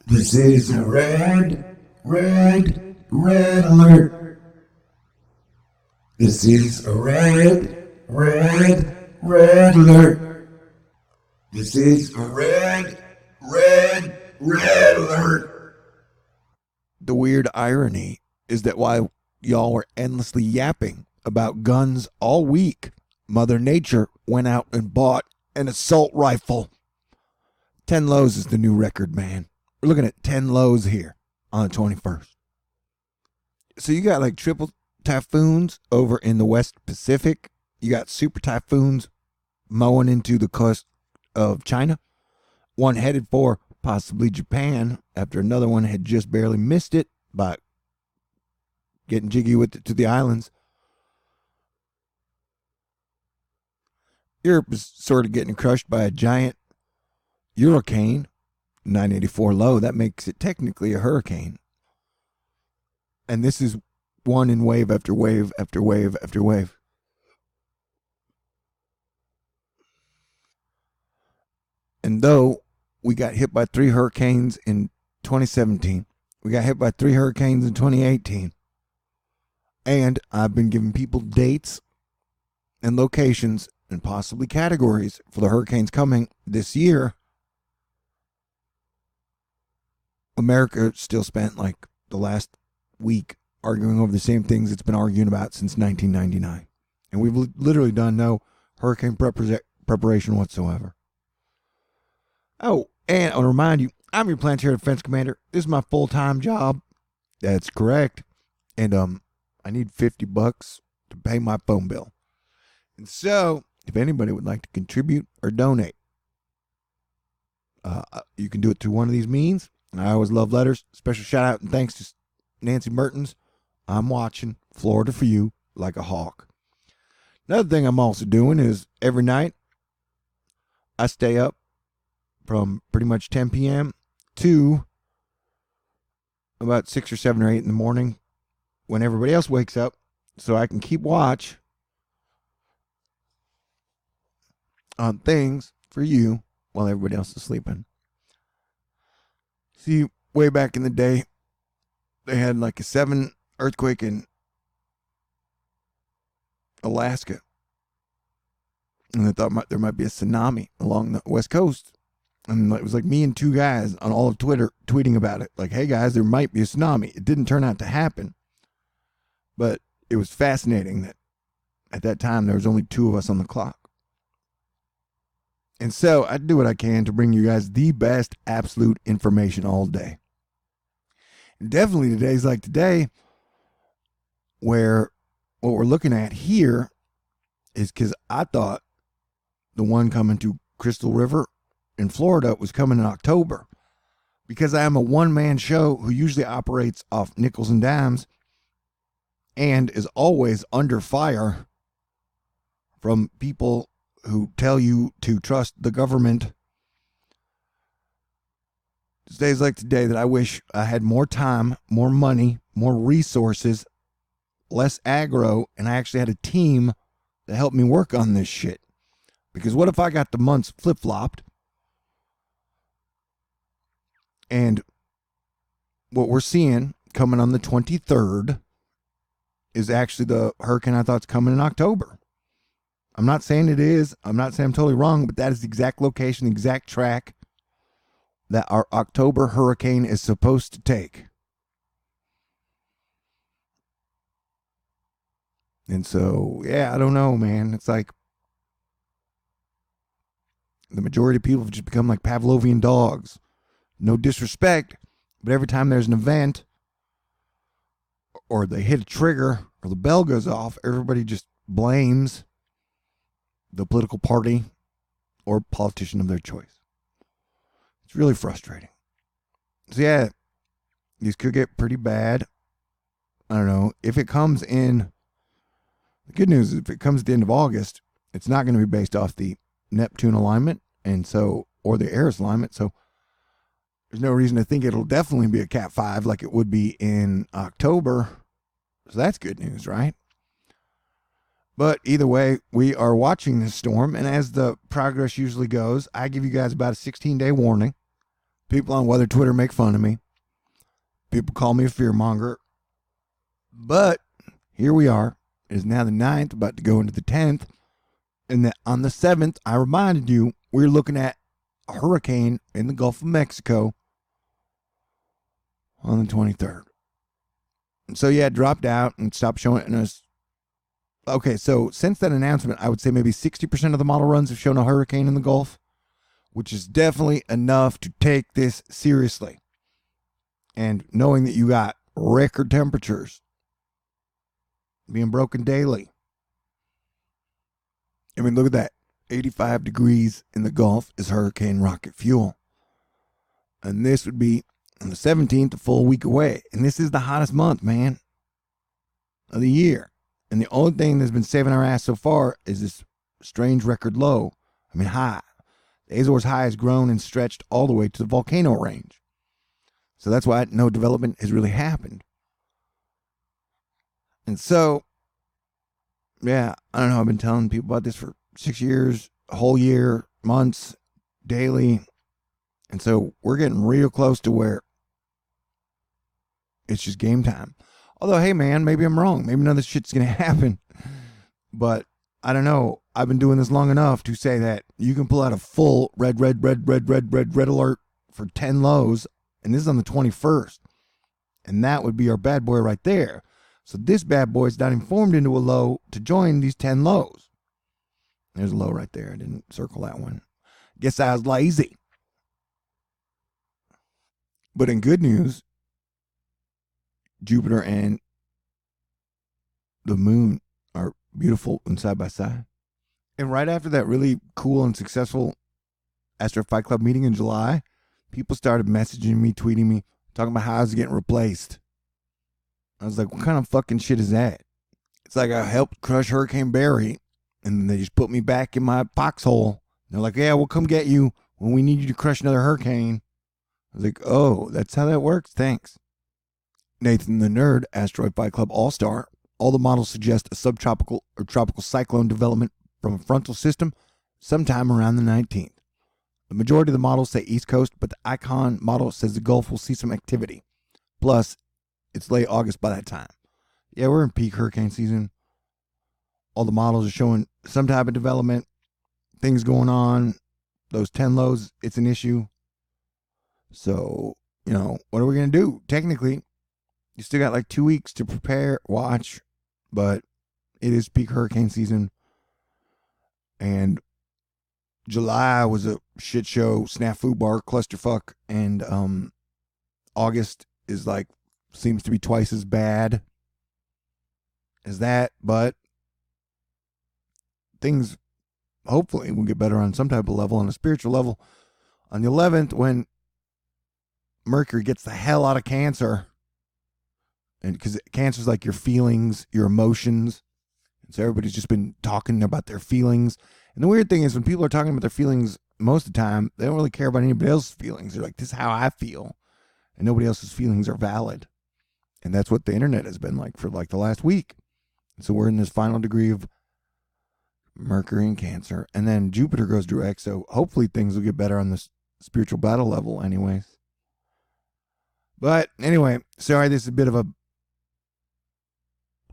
This is a red alert. This is a red alert. This is a red alert. The weird irony is that while y'all were endlessly yapping about guns all week, Mother Nature went out and bought an assault rifle. 10 lows is the new record, man. We're looking at 10 lows here on the 21st. So you got like triple typhoons over in the West Pacific. You got super typhoons mowing into the coast of China. One headed for possibly Japan after another one had just barely missed it by getting jiggy with it to the islands. Europe is sort of getting crushed by a giant hurricane, 984 low. That makes it technically a hurricane. And this is one in wave after wave after wave after wave. And though we got hit by 3 hurricanes in 2017, we got hit by 3 hurricanes in 2018, and I've been giving people dates and locations and possibly categories for the hurricanes coming this year, America still spent like the last week arguing over the same things it's been arguing about since 1999. And we've literally done no hurricane preparation whatsoever. Oh, and I'll remind you, I'm your planetary defense commander. This is my full-time job. That's correct. And I need $50 to pay my phone bill. And so, if anybody would like to contribute or donate, you can do it through one of these means. I always love letters. Special shout out and thanks to Nancy Mertens. I'm watching Florida for you like a hawk. Another thing I'm also doing is every night I stay up from pretty much 10 p.m. to about 6 or 7 or 8 in the morning when everybody else wakes up so I can keep watch on things for you while everybody else is sleeping. See, way back in the day, they had like a 7 earthquake in Alaska. And they thought there might be a tsunami along the West Coast. And it was like me and 2 guys on all of Twitter tweeting about it. Like, hey guys, there might be a tsunami. It didn't turn out to happen. But it was fascinating that at that time there was only 2 of us on the clock. And so I do what I can to bring you guys the best absolute information all day. And definitely today's like today, where what we're looking at here is because I thought the one coming to Crystal River in Florida was coming in October. Because I am a one-man show who usually operates off nickels and dimes and is always under fire from people who tell you to trust the government. It's days like today that I wish I had more time, more money, more resources, less aggro, and I actually had a team to help me work on this shit. Because what if I got the months flip-flopped and what we're seeing coming on the 23rd is actually the hurricane I thought's coming in October. I'm not saying it is. I'm not saying I'm totally wrong, but that is the exact location, the exact track that our October hurricane is supposed to take. And so, yeah, I don't know, man. It's like the majority of people have just become like Pavlovian dogs. No disrespect, but every time there's an event or they hit a trigger or the bell goes off, everybody just blames the political party or politician of their choice. It's really frustrating. So yeah, these could get pretty bad. I don't know. If it comes in, the good news is if it comes at the end of August, it's not going to be based off the Neptune alignment and so, or the Eris alignment. So there's no reason to think it'll definitely be a Cat 5 like it would be in October. So that's good news, right? But either way, we are watching this storm, and as the progress usually goes, I give you guys about a 16-day warning. People on weather Twitter make fun of me. People call me a fearmonger. But here we are. It is now the 9th, about to go into the 10th. And that on the 7th, I reminded you, we're looking at a hurricane in the Gulf of Mexico on the 23rd. So yeah, it dropped out and stopped showing us. Okay, so since that announcement, I would say maybe 60% of the model runs have shown a hurricane in the Gulf, which is definitely enough to take this seriously. And knowing that you got record temperatures being broken daily. I mean, look at that. 85 degrees in the Gulf is hurricane rocket fuel. And this would be on the 17th, a full week away. And this is the hottest month, man, of the year. And the only thing that's been saving our ass so far is this strange record low. I mean, high. The Azores high has grown and stretched all the way to the volcano range. So that's why no development has really happened. And so, yeah, I don't know. I've been telling people about this for 6 years, a whole year, months, daily. And so we're getting real close to where it's just game time. Although, hey, man, maybe I'm wrong. Maybe none of this shit's going to happen. But I don't know. I've been doing this long enough to say that you can pull out a full red alert for 10 lows. And this is on the 21st. And that would be our bad boy right there. So this bad boy is not informed into a low to join these 10 lows. There's a low right there. I didn't circle that one. Guess I was lazy. But in good news, Jupiter and the moon are beautiful and side by side. And right after that really cool and successful Astro Fight Club meeting in July, people started messaging me, tweeting me, talking about how I was getting replaced. I was like, what kind of fucking shit is that? It's like I helped crush Hurricane Barry, and then they just put me back in my foxhole. They're like, yeah, we'll come get you when we need you to crush another hurricane. I was like, oh, that's how that works? Thanks. Nathan the Nerd, Asteroid Fight Club All-Star. All the models suggest a subtropical or tropical cyclone development from a frontal system sometime around the 19th. The majority of the models say East Coast, but the Icon model says the Gulf will see some activity. Plus, it's late August by that time. Yeah, we're in peak hurricane season. All the models are showing some type of development, things going on. Those 10 lows, it's an issue. So, what are we going to do? Technically, you still got like 2 weeks to prepare, watch, but it is peak hurricane season. And July was a shit show, snafu bar, clusterfuck, and August is seems to be twice as bad as that, but things hopefully will get better on some type of level, on a spiritual level. On the 11th, when Mercury gets the hell out of Cancer, and because Cancer is like your feelings, your emotions, and so everybody's just been talking about their feelings. And the weird thing is, when people are talking about their feelings, most of the time they don't really care about anybody else's feelings. They're like, this is how I feel, and nobody else's feelings are valid. And that's what the internet has been like for the last week. And so we're in this final degree of Mercury and Cancer, and then Jupiter goes direct, so hopefully things will get better on this spiritual battle level anyways. But anyway, sorry, this is a bit of a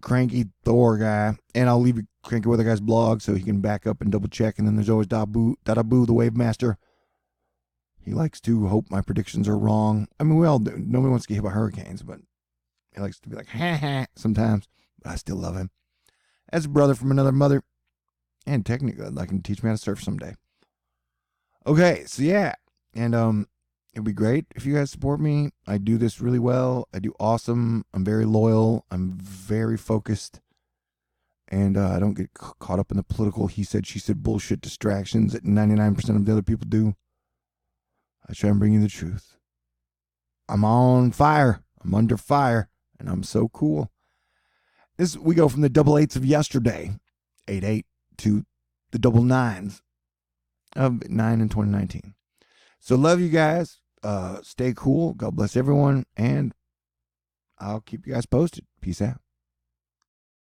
cranky Thor guy, and I'll leave you Cranky Weather Guy's blog so he can back up and double check. And then there's always Dadabu, the Wave Master. He likes to hope my predictions are wrong. I mean, we all do. Nobody wants to get hit by hurricanes, but he likes to be like, ha ha, sometimes. But I still love him. As a brother from another mother, and technically I'd like him to teach me how to surf someday. Okay, so yeah, and it'd be great if you guys support me. I do this really well. I do awesome. I'm very loyal. I'm very focused. And I don't get caught up in the political he said, she said bullshit distractions that 99% of the other people do. I try and bring you the truth. I'm on fire. I'm under fire. And I'm so cool. We go from the double eights of yesterday, 8-8, to the double nines of 9 in 2019. So love you guys. Stay cool. God bless everyone. And I'll keep you guys posted. Peace out.